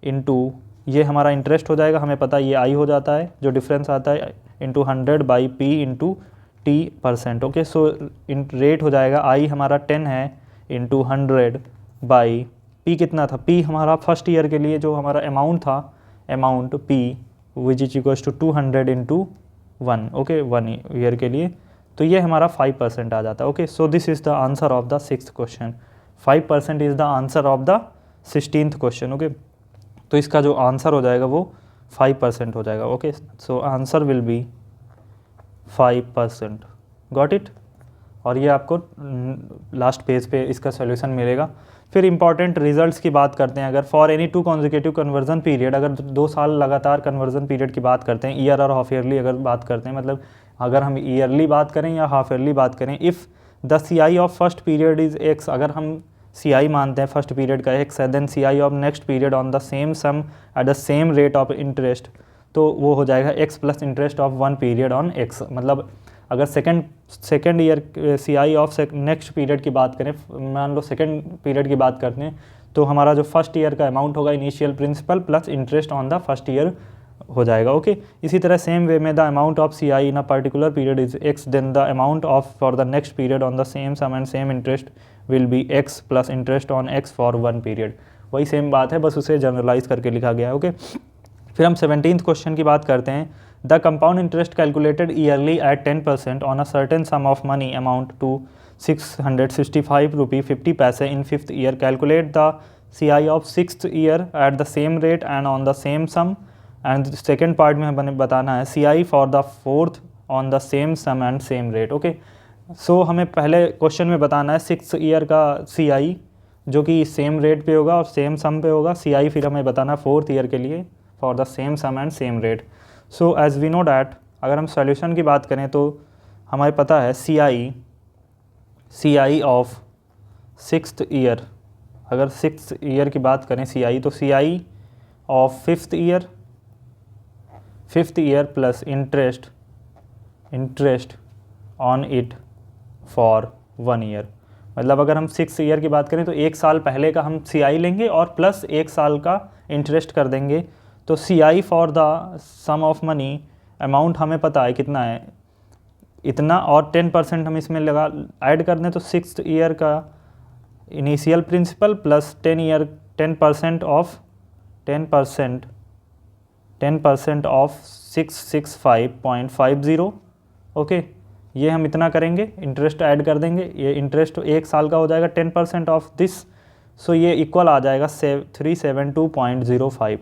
इंटू ये हमारा इंटरेस्ट हो जाएगा, हमें पता है ये I हो जाता है जो डिफरेंस आता है, into 100/P into T%। Okay, so rate हो जाएगा I हमारा 10 है इंटू 100/P कितना था, P हमारा फर्स्ट ईयर के लिए जो हमारा amount P which is equals to 200 into 1। Okay, 1 year के लिए, तो ये हमारा 5% आ जाता है। Okay, so this is the answer of the 6th question. 5% is the answer of the 16th question. Okay, तो इसका जो आंसर हो जाएगा वो 5% हो जाएगा। Okay, so answer will be 5%। Got it. और ये आपको लास्ट पेज पे इसका सोल्यूशन मिलेगा। फिर इंपॉर्टेंट रिजल्ट्स की बात करते हैं। अगर for any 2 consecutive conversion period, अगर 2 साल लगातार कन्वर्जन पीरियड की बात करते हैं, ईयर और हाफ ईयरली अगर बात करते हैं, मतलब अगर हम ईयरली बात करें या हाफ ईयरली बात करें, if the CI of first period is X, अगर हम CI मानते हैं फर्स्ट पीरियड का x है, then CI of next period on the same sum at the same rate of interest, तो वो हो जाएगा x plus interest of one period on x। मतलब अगर second year CI of next period की बात करें, मान लो सेकेंड पीरियड की बात करते हैं, तो हमारा जो फर्स्ट ईयर का अमाउंट होगा initial principal plus interest on the first year हो जाएगा। ओके, इसी तरह सेम वे में the amount of CI in a particular period is x, then the amount of for the next period on the same sum and same interest will be x plus interest on x for one period. वही same बात है, बस उसे generalise करके लिखा गया है। Okay, फिर हम 17th क्वेश्चन की बात करते हैं। The compound interest calculated yearly at 10% on a certain sum of money amount to 665 rupee 50 पैसे in fifth year, calculate the CI of sixth year at the same rate and on the same sum, and second part में हमें बताना है CI for the fourth on the same sum and same rate. Okay, so हमें पहले question में बताना है six year का CI जो कि सेम रेट पे होगा और सेम सम पे होगा, CI फिर हमें बताना फोर्थ ईयर के लिए for the same sum and same rate. So as we know that, अगर हम सॉल्यूशन की बात करें तो हमें पता है CI ऑफ सिक्स्थ ईयर, अगर सिक्स्थ ईयर की बात करें CI, तो CI of fifth year plus interest on it for one year. मतलब अगर हम सिक्स ईयर की बात करें तो एक साल पहले का हम CI लेंगे और प्लस एक साल का इंटरेस्ट कर देंगे, तो CI for the sum of money amount हमें पता है कितना है, इतना, और 10% हम इसमें लगा ऐड कर दें तो सिक्स ईयर का initial principal plus 10% of 665.50। Okay, ये हम इतना करेंगे, इंटरेस्ट ऐड कर देंगे, ये इंटरेस्ट एक साल का हो जाएगा 10% ऑफ दिस, सो ये इक्वल आ जाएगा 372.05।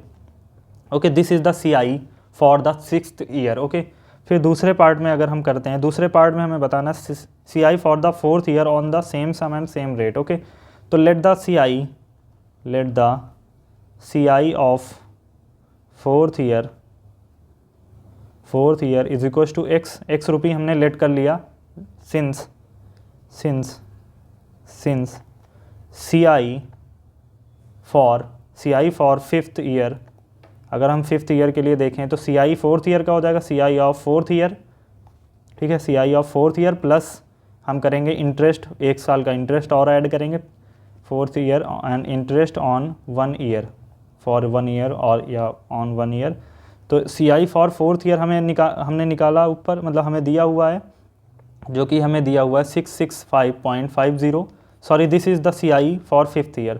Okay, this is the CI for the sixth year. Okay, फिर दूसरे पार्ट में अगर हम करते हैं, दूसरे पार्ट में हमें बताना CI for the fourth year on the same sum and same rate. Okay, तो let the CI of fourth year is equal to x rupee हमने लेट कर लिया, since CI for fifth year, अगर हम fifth year के लिए देखें तो CI फोर्थ ईयर का हो जाएगा CI ऑफ फोर्थ ईयर, ठीक है, CI of fourth year plus हम करेंगे इंटरेस्ट, एक साल का इंटरेस्ट और ऐड करेंगे fourth year and interest on one year for one year और या ऑन वन ईयर। तो CI फॉर फोर्थ ईयर हमने निकाला ऊपर, मतलब हमें दिया हुआ है, जो कि हमें दिया हुआ है 665.50। Sorry, this is the CI for fifth year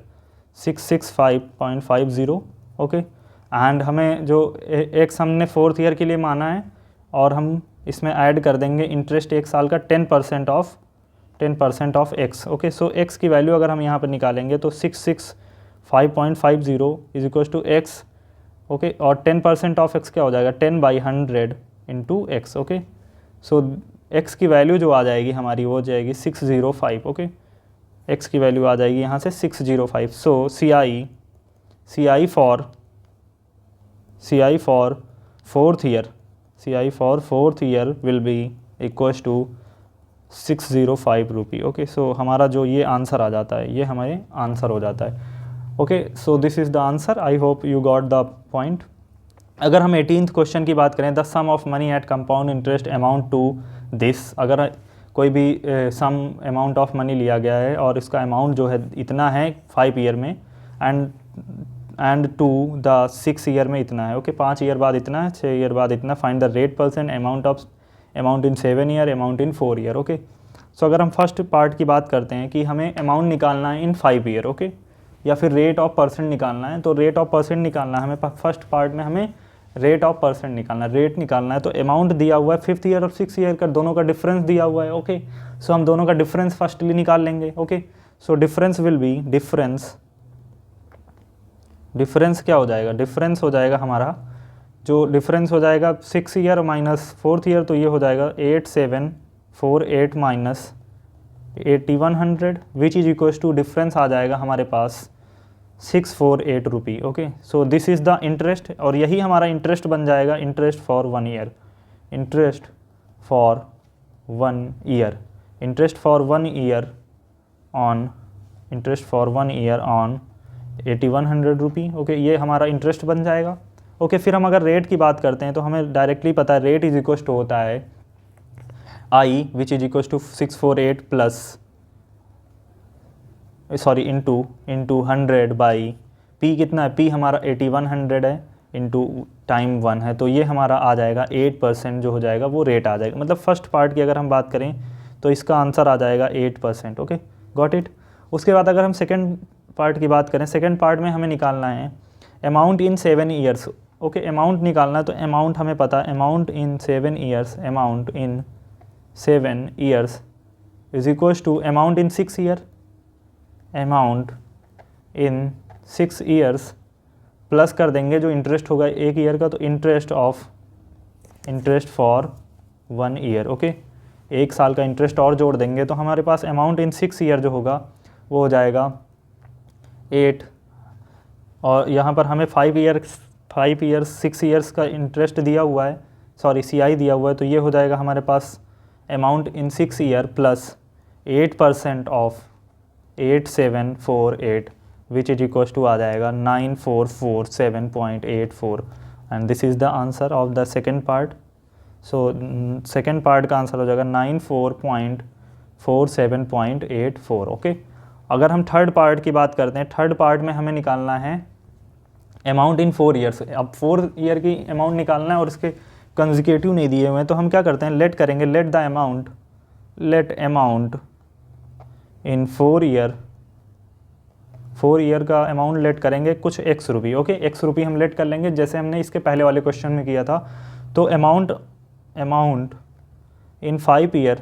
665.50। Okay, and हमें जो एक हमने फोर्थ ईयर के लिए माना है और हम इसमें ऐड कर देंगे इंटरेस्ट एक साल का 10% of x। Okay, so x की वैल्यू अगर हम यहाँ पर निकालेंगे तो 665.50 is equal to x। Okay, और 10% ऑफ x क्या हो जाएगा, 10/100 into x। Okay, so x की वैल्यू जो आ जाएगी हमारी वो हो जाएगी 605। ओके, x की वैल्यू आ जाएगी यहाँ से 605। So CI for fourth year will be equals to 605 rupee. Okay, so हमारा जो ये आंसर आ जाता है, ये हमारे आंसर हो जाता है। Okay, so this is the answer, I hope you got the point. अगर हम 18th क्वेश्चन की बात करें, the sum of money at compound interest amount to this, अगर कोई भी सम अमाउंट ऑफ मनी लिया गया है और इसका अमाउंट जो है इतना है 5 ईयर में एंड टू द 6 ईयर में इतना है। ओके, 5 ईयर बाद इतना है, 6 ईयर बाद इतना, find the rate percent amount in 7 year, amount in 4 year. Okay, so अगर हम फर्स्ट पार्ट की बात करते हैं कि हमें अमाउंट निकालना है इन 5 ईयर, ओके, या फिर रेट ऑफ परसेंट निकालना है, तो रेट ऑफ परसेंट निकालना है हमें, फर्स्ट पार्ट में हमें रेट ऑफ परसेंट निकालना है, रेट निकालना है। तो अमाउंट दिया हुआ है फिफ्थ ईयर और 6 ईयर का, दोनों का डिफरेंस दिया हुआ है। ओके, सो हम दोनों का डिफरेंस फर्स्टली निकाल लेंगे। Okay, so difference will be difference क्या हो जाएगा, डिफरेंस हो जाएगा हमारा, जो डिफरेंस हो जाएगा 6 ईयर माइनस फोर्थ ईयर, तो ये हो जाएगा 8748 minus 8100 which is equals to, difference आ जाएगा हमारे पास 648 rupee. Okay, so this is the interest, और यही हमारा इंटरेस्ट बन जाएगा, interest for 1 year, interest for 1 year on interest for 1 year on 8100 rupee. Okay, ये हमारा इंटरेस्ट बन जाएगा। ओके, फिर हम अगर रेट की बात करते हैं तो हमें डायरेक्टली पता है रेट इज इक्वल टू होता है I which is equal to 648 plus sorry into 100 by P कितना है, पी हमारा 8100 है इंटू टाइम 1 है, तो ये हमारा आ जाएगा 8% जो हो जाएगा वो रेट आ जाएगा। मतलब फर्स्ट पार्ट की अगर हम बात करें तो इसका आंसर आ जाएगा 8%। Okay, got it. उसके बाद अगर हम सेकेंड पार्ट की बात करें, सेकेंड पार्ट में हमें निकालना है amount in 7 years. Okay, amount निकालना है तो अमाउंट हमें पता है amount in 7 years, amount in 7 years is equals to amount in 6 year, amount in 6 years plus कर देंगे जो इंटरेस्ट होगा 1 ईयर का, तो इंटरेस्ट फॉर 1 ईयर। ओके, 1 साल का इंटरेस्ट और जोड़ देंगे तो हमारे पास अमाउंट इन 6 ईयर जो होगा वो हो जाएगा 8, और यहाँ पर हमें 5 ईयर्स 6 ईयर्स का इंटरेस्ट दिया हुआ है, सॉरी CI दिया हुआ है, तो ये हो जाएगा हमारे पास amount in 6 year plus 8% of 8748 which is equals to आ जाएगा 9447.84 and this is the answer of the second part. So second part का आंसर हो जाएगा 94.47.84। ओके, अगर हम थर्ड पार्ट की बात करते हैं, थर्ड पार्ट में हमें निकालना है अमाउंट इन 4 ईयर्स। अब 4 ईयर की अमाउंट निकालना है और इसके कंसेक्यूटिव नहीं दिए हुए हैं, तो हम क्या करते हैं, लेट करेंगे, लेट अमाउंट इन 4 ईयर का अमाउंट लेट करेंगे कुछ x रुपी। ओके, x रुपी हम लेट कर लेंगे जैसे हमने इसके पहले वाले क्वेश्चन में किया था। तो अमाउंट इन 5 ईयर,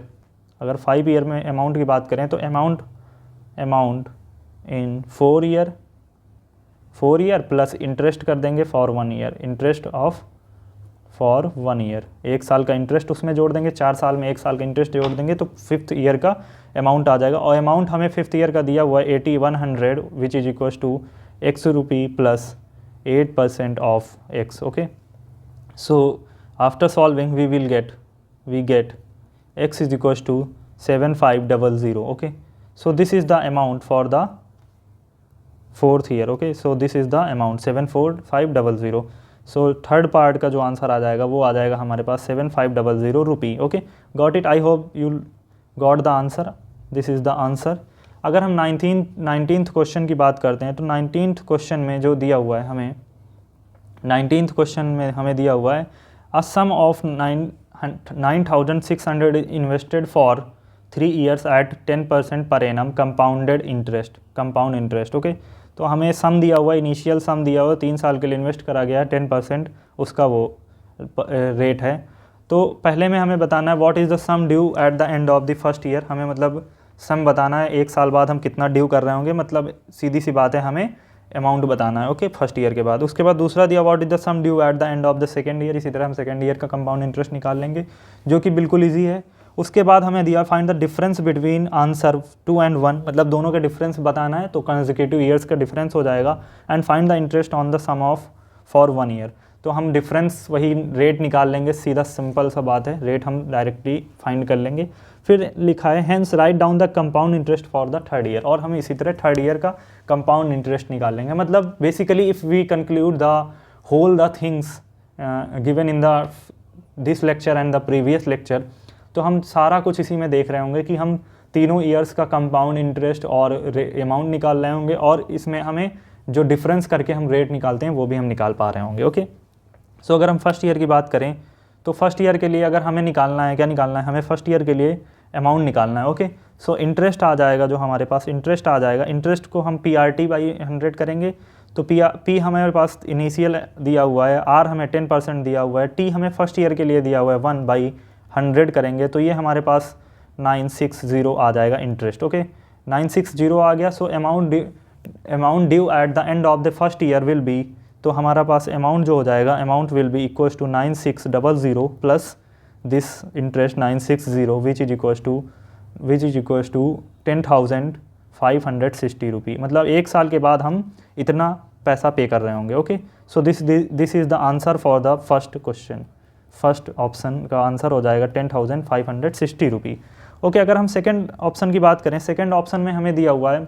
अगर 5 ईयर में अमाउंट की बात करें तो amount in 4 year plus interest कर देंगे for 1 year, interest of for 1 year, 1 साल का इंटरेस्ट उसमें जोड़ देंगे, 4 साल में 1 साल का इंटरेस्ट जोड़ देंगे तो 5th ईयर का अमाउंट आ जाएगा। और अमाउंट हमें 5th ईयर का दिया हुआ है 8100 which is equals to x rupee plus 8% of x। Okay, so after solving we get x is equals to 7500। Okay, so this is the amount for the 4th year। okay, so this is the amount 74500। so third part का जो answer आ जाएगा वो आ जाएगा हमारे पास 7500 rupee. Okay, got it, I hope you got the answer, this is the answer. अगर हम 19th क्वेश्चन की बात करते हैं तो 19th क्वेश्चन में जो दिया हुआ है हमें, 19th क्वेश्चन में हमें दिया हुआ है a sum of 9600 invested for 3 years at 10% per annum compound interest. Okay, तो हमें सम दिया हुआ है, इनिशियल सम दिया हुआ है, 3 साल के लिए इन्वेस्ट करा गया है, 10% उसका वो रेट है। तो पहले में हमें बताना है what is the sum due at the end of the first year, हमें मतलब सम बताना है 1 साल बाद हम कितना ड्यू कर रहे होंगे, मतलब सीधी सी बात है हमें अमाउंट बताना है। ओके, फर्स्ट ईयर के बाद। उसके बाद दूसरा दिया what is the sum due at the end of the second year, इसी तरह हम सेकेंड ईयर का कंपाउंड इंटरेस्ट निकाल लेंगे जो कि बिल्कुल ईजी है। उसके बाद हमें दिया find the difference between answer 2 and 1, मतलब दोनों का डिफरेंस बताना है, तो कंसेक्यूटिव ईयर्स का डिफरेंस हो जाएगा। And find the interest on the sum of for 1 year, तो हम डिफरेंस वही रेट निकाल लेंगे, सीधा सिंपल सा बात है, रेट हम डायरेक्टली फाइंड कर लेंगे। फिर लिखा है hence write down the compound interest for the third year, और हम इसी तरह थर्ड ईयर का कंपाउंड इंटरेस्ट निकाल लेंगे। मतलब basically if we conclude the whole the things given in the this lecture and the previous lecture, तो हम सारा कुछ इसी में देख रहे होंगे कि हम तीनों ईयर्स का कंपाउंड इंटरेस्ट और अमाउंट निकाल रहे होंगे, और इसमें हमें जो डिफरेंस करके हम रेट निकालते हैं वो भी हम निकाल पा रहे होंगे। ओके, सो अगर हम फर्स्ट ईयर की बात करें तो फर्स्ट ईयर के लिए अगर हमें निकालना है, क्या निकालना है, हमें फर्स्ट ईयर के लिए अमाउंट निकालना है। ओके, सो इंटरेस्ट आ जाएगा, जो हमारे पास इंटरेस्ट आ जाएगा, इंटरेस्ट को हम PRT/100 करेंगे, तो P हमारे पास इनिशियल दिया हुआ है, R हमें 10% दिया हुआ है, T हमें फर्स्ट ईयर के लिए दिया हुआ है 1/100 करेंगे, तो ये हमारे पास 960 आ जाएगा इंटरेस्ट। ओके, 960 आ गया। So amount due at the end of the first year will be, तो हमारा पास अमाउंट जो हो जाएगा, amount will be equals to 9600 plus this interest 960 which is equals to 10,560 rupee, मतलब 1 साल के बाद हम इतना पैसा पे कर रहे होंगे। Okay, so this is the answer for the first question, first option का आंसर हो जाएगा 10,560 रुपी। ओके, अगर हम सेकेंड ऑप्शन की बात करें, सेकेंड ऑप्शन में हमें दिया हुआ है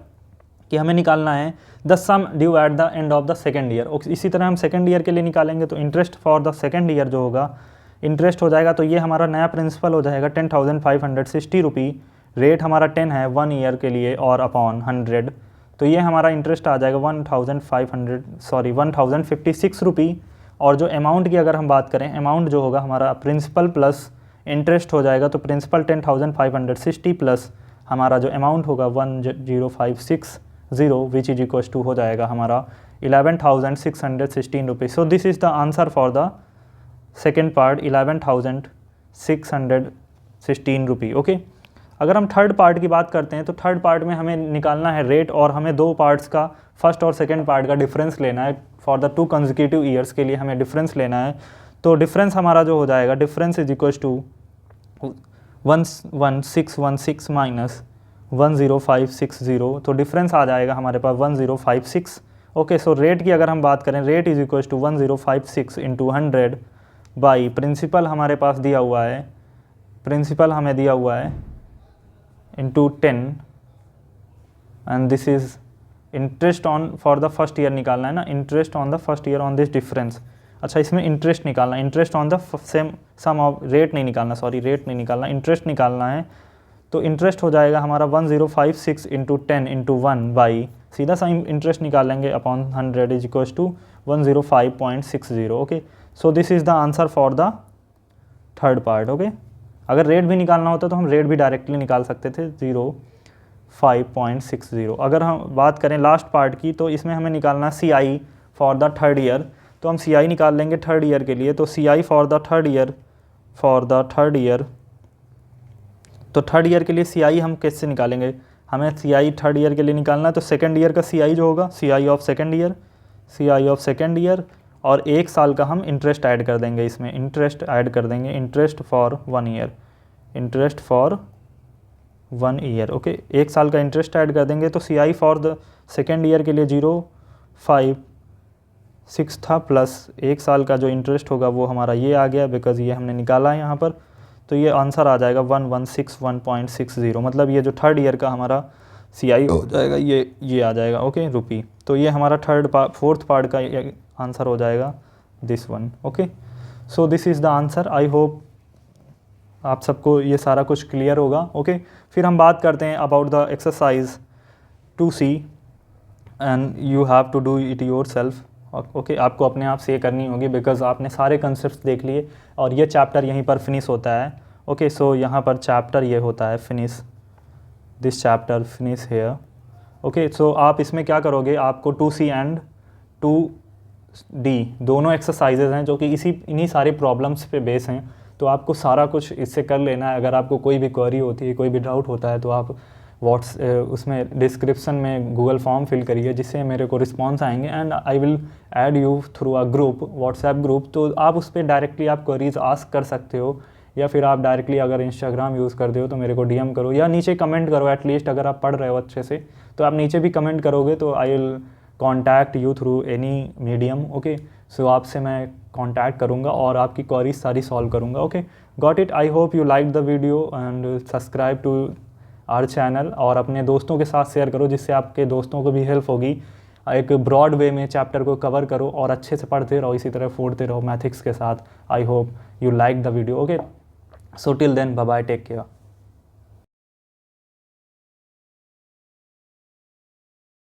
कि हमें निकालना है the sum due at the end of the second year. इसी तरह हम सेकेंड ईयर के लिए निकालेंगे तो interest for the second year जो होगा, इंटरेस्ट हो जाएगा तो ये हमारा नया प्रिंसिपल हो जाएगा 10,560 रुपी। रेट हमारा 10 है 1 ईयर के लिए और अपॉन 100, तो ये हमारा इंटरेस्ट आ जाएगा 1,056 रुपी। और जो अमाउंट की अगर हम बात करें, अमाउंट जो होगा हमारा प्रिंसिपल प्लस इंटरेस्ट हो जाएगा, तो प्रिंसिपल 10,560 प्लस हमारा जो अमाउंट होगा 10560 विच इज इक्वल टू हो जाएगा हमारा 11,616 rupees. So this is the answer for the second part 11,616 rupee. Okay, अगर हम थर्ड पार्ट की बात करते हैं तो थर्ड पार्ट में हमें निकालना है रेट और हमें दो पार्ट्स का, फर्स्ट और सेकेंड पार्ट का डिफरेंस लेना है। फॉर द 2 कंसेक्यूटिव ईयर्स के लिए हमें डिफरेंस लेना है। तो डिफरेंस हमारा जो हो जाएगा, difference is equal to 11616 minus 10560, तो डिफरेंस आ जाएगा हमारे पास 1056। ओके, सो रेट की अगर हम बात करें, rate is equal to 1056 into 100 by principal हमारे पास दिया हुआ है, प्रिंसिपल हमें दिया हुआ है into 10 and this is interest on for the first year निकालना है ना, interest on the first year on this difference. अच्छा, इसमें इंटरेस्ट निकालना है, interest on the same sum of, rate नहीं निकालना, सॉरी रेट नहीं निकालना, इंटरेस्ट निकालना है। तो इंटरेस्ट हो जाएगा हमारा 1056 इंटू 10 इंटू 1 बाई, सीधा सा इंटरेस्ट निकालेंगे upon 100 is equal to 105.60। Okay, so this is the answer for the third part. Okay, अगर रेट भी निकालना होता तो हम रेट भी डायरेक्टली निकाल सकते थे 05.60। अगर हम बात करें लास्ट पार्ट की, तो इसमें हमें निकालना CI for the third year, तो हम CI निकाल लेंगे थर्ड ईयर के लिए। तो CI for the third year, तो थर्ड ईयर के लिए CI हम कैसे निकालेंगे, हमें CI थर्ड ईयर के लिए निकालना है। तो सेकेंड ईयर का CI जो होगा, CI ऑफ सेकेंड ईयर और 1 साल का हम इंटरेस्ट ऐड कर देंगे, इसमें इंटरेस्ट ऐड कर देंगे, इंटरेस्ट फॉर 1 ईयर। ओके, 1 साल का इंटरेस्ट ऐड कर देंगे। तो CI for the second year के लिए 056 था, प्लस 1 साल का जो इंटरेस्ट होगा वो हमारा ये आ गया, बिकॉज ये हमने निकाला है यहाँ पर। तो ये आंसर आ जाएगा 1161.60, मतलब ये जो थर्ड ईयर का हमारा CI हो जाएगा ये आ जाएगा। ओके, रुपी। तो ये हमारा फोर्थ पार्ट का आंसर हो जाएगा this one. Okay, so this is the answer. I hope आप सबको ये सारा कुछ क्लियर होगा। ओके, फिर हम बात करते हैं about the exercise 2C and you have to do it yourself. Okay, आपको अपने आप से ये करनी होगी, बिकॉज आपने सारे कंसेप्ट देख लिए और ये चैप्टर यहीं पर फिनिश होता है। ओके, सो यहाँ पर चैप्टर ये होता है finish, this chapter finish here. Okay, so आप इसमें क्या करोगे, आपको 2C एंड 2D दोनों एक्सरसाइजेज हैं जो कि इन्हीं सारे प्रॉब्लम्स पे बेस हैं। तो आपको सारा कुछ इससे कर लेना है। अगर आपको कोई भी क्वेरी होती है, कोई भी डाउट होता है, तो आप उसमें डिस्क्रिप्शन में गूगल फॉर्म फिल करिए, जिससे मेरे को रिस्पॉन्स आएंगे and I will add you through a group, WhatsApp group. तो आप उस पर डायरेक्टली आप क्वेरीज आस्क कर सकते हो, या फिर आप डायरेक्टली अगर इंस्टाग्राम यूज़ करते हो तो मेरे को DM करो या नीचे कमेंट करो। एटलीस्ट अगर आप पढ़ रहे हो अच्छे से तो आप नीचे भी कमेंट करोगे, तो I will contact you through any medium. Okay, so आपसे मैं कॉन्टैक्ट करूँगा और आपकी क्वेरीज सारी सॉल्व करूँगा। Okay, got it. I hope you like the video and subscribe to our channel, और अपने दोस्तों के साथ शेयर करो, जिससे आपके दोस्तों को भी हेल्प होगी। एक ब्रॉड वे में चैप्टर को कवर करो और अच्छे से पढ़ते रहो, इसी तरह फोड़ते रहो मैथिक्स के साथ। I hope you like the video. Okay, so till then, bye bye, take care.